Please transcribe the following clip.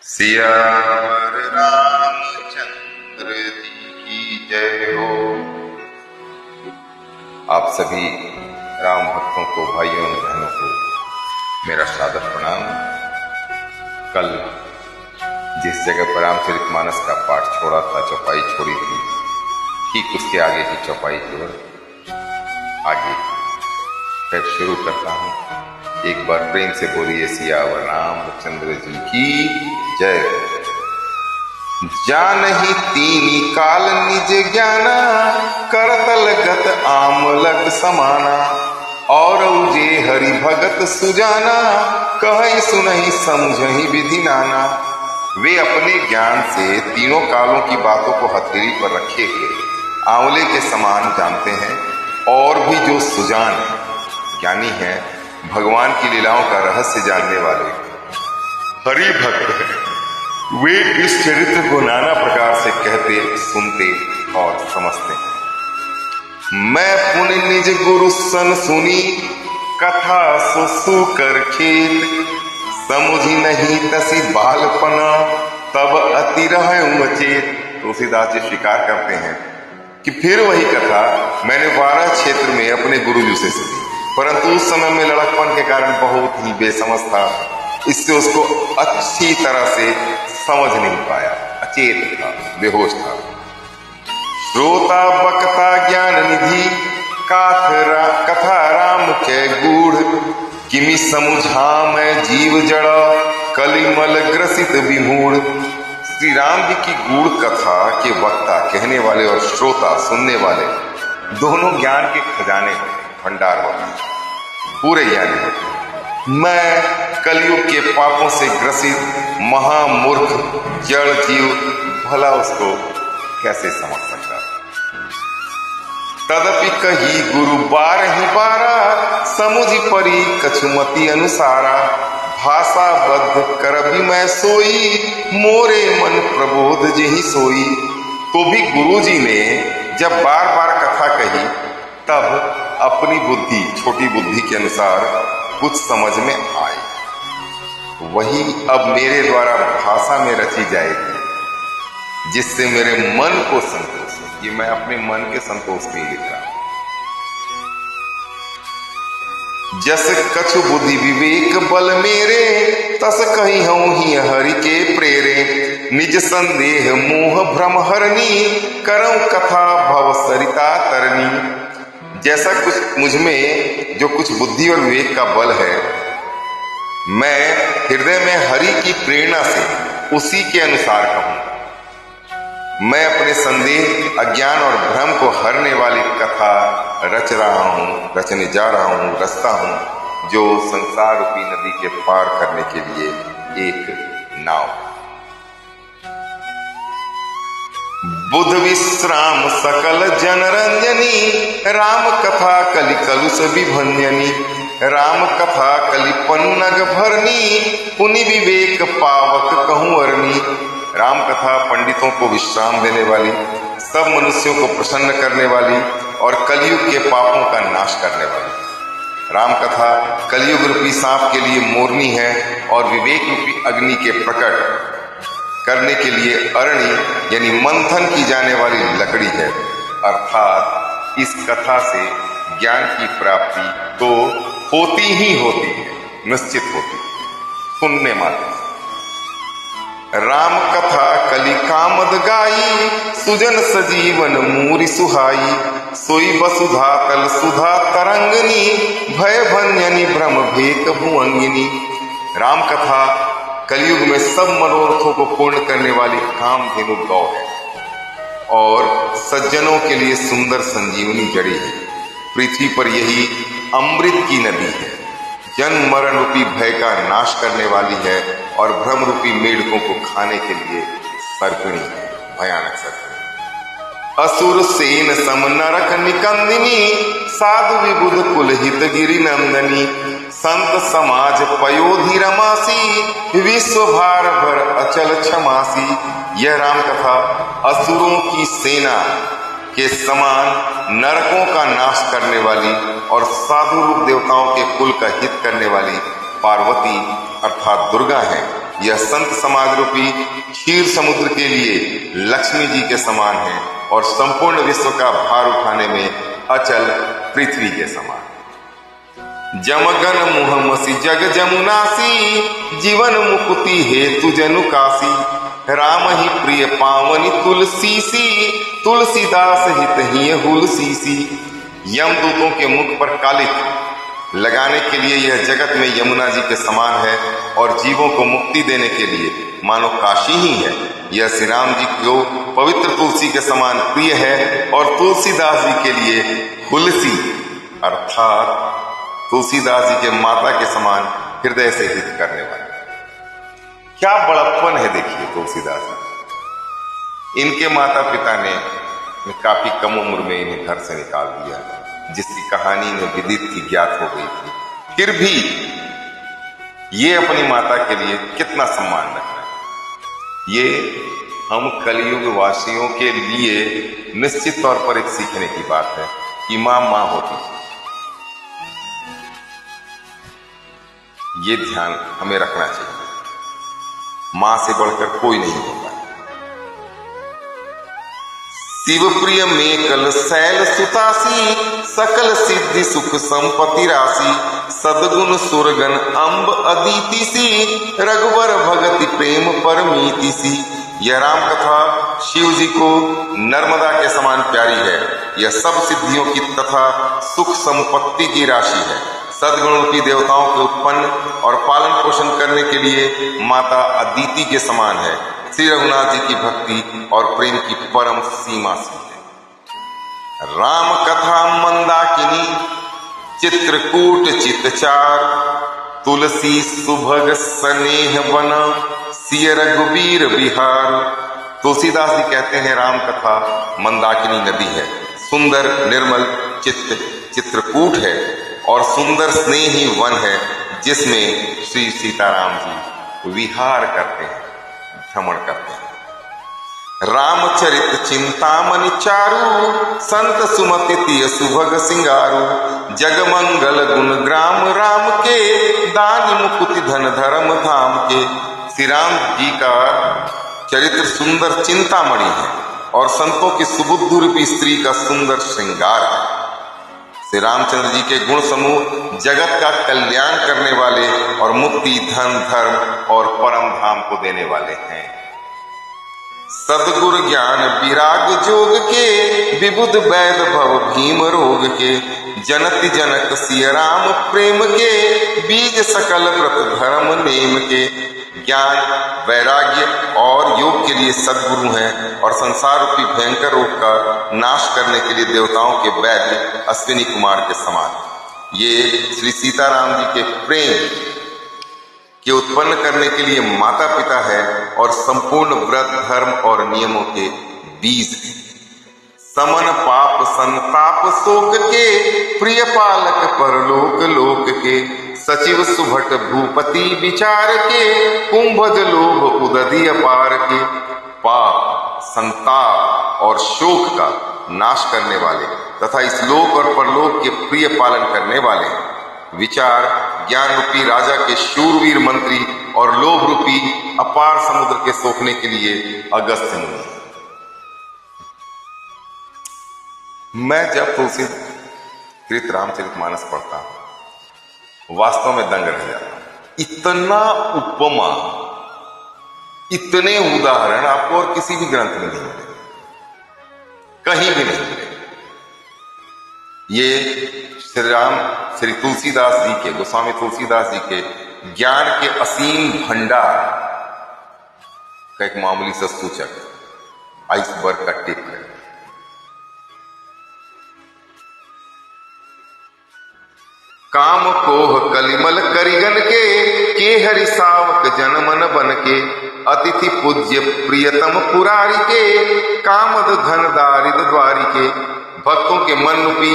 सियावर रामचंद्र जी की जय हो। आप सभी राम भक्तों को, भाइयों और बहनों को मेरा सादर प्रणाम। कल जिस जगह पर रामचरितमानस का पाठ छोड़ा था, चौपाई छोड़ी थी, ठीक उसके आगे की चौपाई की ओर आगे फिर शुरू करता हूँ। एक बार प्रेम से बोलिए सियावर रामचंद्र जी की जय हो। जानहि तीनी काल निज ज्ञाना, करतल गत आमलक समाना। और जे हरि भगत सुजाना, कहहि सुनहि समझहि विधि नाना। वे अपने ज्ञान से तीनों कालों की बातों को हथेली पर रखे हुए आंवले के समान जानते हैं, और भी जो सुजान ज्ञानी है, भगवान की लीलाओं का रहस्य जानने वाले हरि भक्त हैं, वे इस चरित्र को नाना प्रकार से कहते, सुनते और समझते हैं। मैं पुण्य निज गुरु सन सुनी, कथा सु कर खेत। समुझी नहीं तसी बालपना, तब अति रहूं अचेत। तुलसीदास जी स्वीकार करते हैं कि फिर वही कथा मैंने 12 क्षेत्र में अपने गुरुजी से सुनी, परंतु उस समय में लड़कपन के कारण बहुत ही बेसमझ था, इससे उसको अच्छी तरह से समझ नहीं पाया, अचेत था, बेहोश था। श्रोता बक्ता ज्ञान निधि, कथा राम के गूढ़। किमि समुझा मैं जीव जड़, कलिमल ग्रसित विमूढ़। श्री राम जी की गूढ़ कथा के वक्ता कहने वाले और श्रोता सुनने वाले दोनों ज्ञान के खजाने भंडार होते हैं, पूरे ज्ञानी होते हैं। मैं कलयुग के पापों से ग्रसित महामूर्ख जड़ जीव भला उसको कैसे समझ सकता। तदपि कही गुरु 12 समुझि परी कछुमति अनुसारा। भाषा बद्ध करबि मैं सोई, मोरे मन प्रबोध जेहि सोई। तो भी गुरुजी ने जब बार बार कथा कही, तब अपनी बुद्धि, छोटी बुद्धि के अनुसार कुछ समझ में आई, वही अब मेरे द्वारा भाषा में रची जाएगी, जिससे मेरे मन को संतोष हो। ये मैं अपने मन के संतोष के लिए लिख रहा हूं। जस कछु बुद्धि विवेक बल मेरे, तस कही हूं ही हरि के प्रेरे। निज संदेह मोह भ्रम हरनी, करऊं कथा भव सरिता तरनी। जैसा कुछ मुझ में जो कुछ बुद्धि और विवेक का बल है, मैं हृदय में हरि की प्रेरणा से उसी के अनुसार कहूं। मैं अपने संदेह, अज्ञान और भ्रम को हरने वाली कथा रच रहा हूं, रचने जा रहा हूं, रचता हूं, जो संसार रूपी नदी के पार करने के लिए एक नाव। बुध विश्राम सकल जनरंजनी, राम कथा कलि कलुष विभंजनी। राम कथा कलि पन्नग भरनी, पुनि विवेक पावक कहूं अरनी। राम कथा पंडितों को विश्राम देने वाली, सब मनुष्यों को प्रसन्न करने वाली और कलयुग के पापों का नाश करने वाली। राम कथा कलयुग रूपी सांप के लिए मोरनी है और विवेक रूपी अग्नि के प्रकट करने के लिए अरणी यानी मंथन की जाने वाली लकड़ी है। अर्थात इस कथा से ज्ञान की प्राप्ति तो होती ही होती है, निश्चित होती है, सुनने मात्र। राम कथा कलि कामद गाई, सुजन सजीवन मूरि सुहाई। सोई वसुधा तल सुधा तरंगनी, भय भंजनी भ्रम भेक भुअंगिनी। राम कथा कलयुग में सब मनोरथों को पूर्ण करने वाली कामधेनु गौ है और सज्जनों के लिए सुंदर संजीवनी जड़ी है। पृथ्वी पर यही अमृत की नदी है, जन्म मरण रूपी भय का नाश करने वाली है और भ्रम रूपी मेढकों को खाने के लिए सर्पिणी है, भयानक सर्पिणी। असुर सेन सम नरक निकंदिनी, साधु विबुध कुल हित गिरि नंदनी। संत समाज पयोधि रमासी, विश्व भार भर अचल क्षमासी। यह राम कथा असुरों की सेना के समान नरकों का नाश करने वाली और साधु रूप देवताओं के कुल का हित करने वाली पार्वती अर्थात दुर्गा है, यह संत समाज रूपी क्षीर समुद्र के लिए लक्ष्मी जी के समान है और संपूर्ण विश्व का भार उठाने में अचल पृथ्वी के समान। जमगन मुहमसी जग जमुनासी, जीवन मुक्ति हेतु जनु कासी, राम ही प्रिय पावनी तुलसी सी, तुलसीदास हित ही हुलसीसी। यमदूतों के मुख पर कालिक लगाने के लिए यह जगत में यमुना जी के समान है और जीवों को मुक्ति देने के लिए मानो काशी ही है। यह श्री राम जी को पवित्र तुलसी के समान प्रिय है और तुलसीदास जी के लिए हुलसी अर्थात तुलसीदास जी के माता के समान हृदय से हित करने वाले। क्या बड़प्पन है देखिए तुलसीदास जी। इनके माता पिता ने काफी कम उम्र में इन्हें घर से निकाल दिया, जिसकी कहानी में विदित की ज्ञात हो गई थी। फिर भी ये अपनी माता के लिए कितना सम्मान रख रहे हैं। ये हम कलयुग वासियों के लिए निश्चित तौर पर एक सीखने की बात है कि मां मां होती है। ये ध्यान हमें रखना चाहिए। मां से बढ़कर कोई नहीं होता। शिव प्रिय मेकल शैल सुतासी, सकल सिद्धि सुख संपत्ति राशि, सदगुण सुरगन अम्ब अदिति सी, रघुवर भगति प्रेम परमीति सी। यह राम कथा शिव जी को नर्मदा के समान प्यारी है। यह सब सिद्धियों की तथा सुख संपत्ति की राशि है। सदगुण रूपी देवताओं के उत्पन्न और पालन पोषण करने के लिए माता अदिति के समान है। श्री रघुनाथ जी की भक्ति और प्रेम की परम सीमा सी है। राम कथा मंदाकिनी, चित्रकूट चितचार, तुलसी सुभग स्नेह वन, सिय रघुबीर विहार। तुलसीदास जी कहते हैं राम कथा मंदाकिनी नदी है, सुंदर निर्मल चित्रकूट है और सुंदर स्नेही वन है जिसमें श्री सीताराम जी विहार करते हैं, भ्रमण करते हैं। रामचरित चिंतामणि चारु, संत सुमति तिय सुभग सिंगारू, जगमंगल गुण ग्राम राम के, दानी मुकुति धन धर्म धाम के। श्री राम जी का चरित्र सुंदर चिंतामणि है और संतों की सुबुद्धि रूपी स्त्री का सुंदर श्रृंगार है। श्री रामचंद्र जी के गुण समूह जगत का कल्याण करने वाले और मुक्ति धन धर्म और परम धाम को देने वाले हैं। सदगुरु ज्ञान विराग जोग के, विबुध वैद भव भीम रोग के, जनति जनक सिय राम प्रेम के, बीज सकल व्रत धर्म नेम के। ज्ञान वैराग्य और योग के लिए सदगुरु हैं और संसार रूपी भयंकर रोग का नाश करने के लिए देवताओं के वैद्य अश्विनी कुमार के समान। ये श्री सीताराम जी के प्रेम के उत्पन्न करने के लिए माता पिता है और संपूर्ण व्रत धर्म और नियमों के बीज है। समन पाप संताप शोक के, प्रिय पालक परलोक लोक के, सचिव सुभट भूपति विचार के, कुंभज लोभ उदधि अपार के। पाप संताप और शोक का नाश करने वाले तथा इस लोक और परलोक के प्रिय पालन करने वाले, विचार ज्ञान रूपी राजा के शूरवीर मंत्री और लोभ रूपी अपार समुद्र के सोखने के लिए अगस्त्य मुनि। मैं जब तुलसी कृत रामचरितमानस पढ़ता हूं वास्तव में दंग रह जाता हूं। इतना उपमा, इतने उदाहरण आपको और किसी भी ग्रंथ में नहीं मिले, कहीं भी नहीं मिले। ये श्री तुलसीदास जी के, गोस्वामी तुलसीदास जी के ज्ञान के असीम भंडार का एक मामूली सा सूचक, आइसबर्ग का टिप है। काम कोह कलिमल करिगन के हरि सावक जन मन बन के, अतिथि पूज्य प्रियतम पुरारी के, कामद घन दारिद द्वारी के। भक्तों के मन रूपी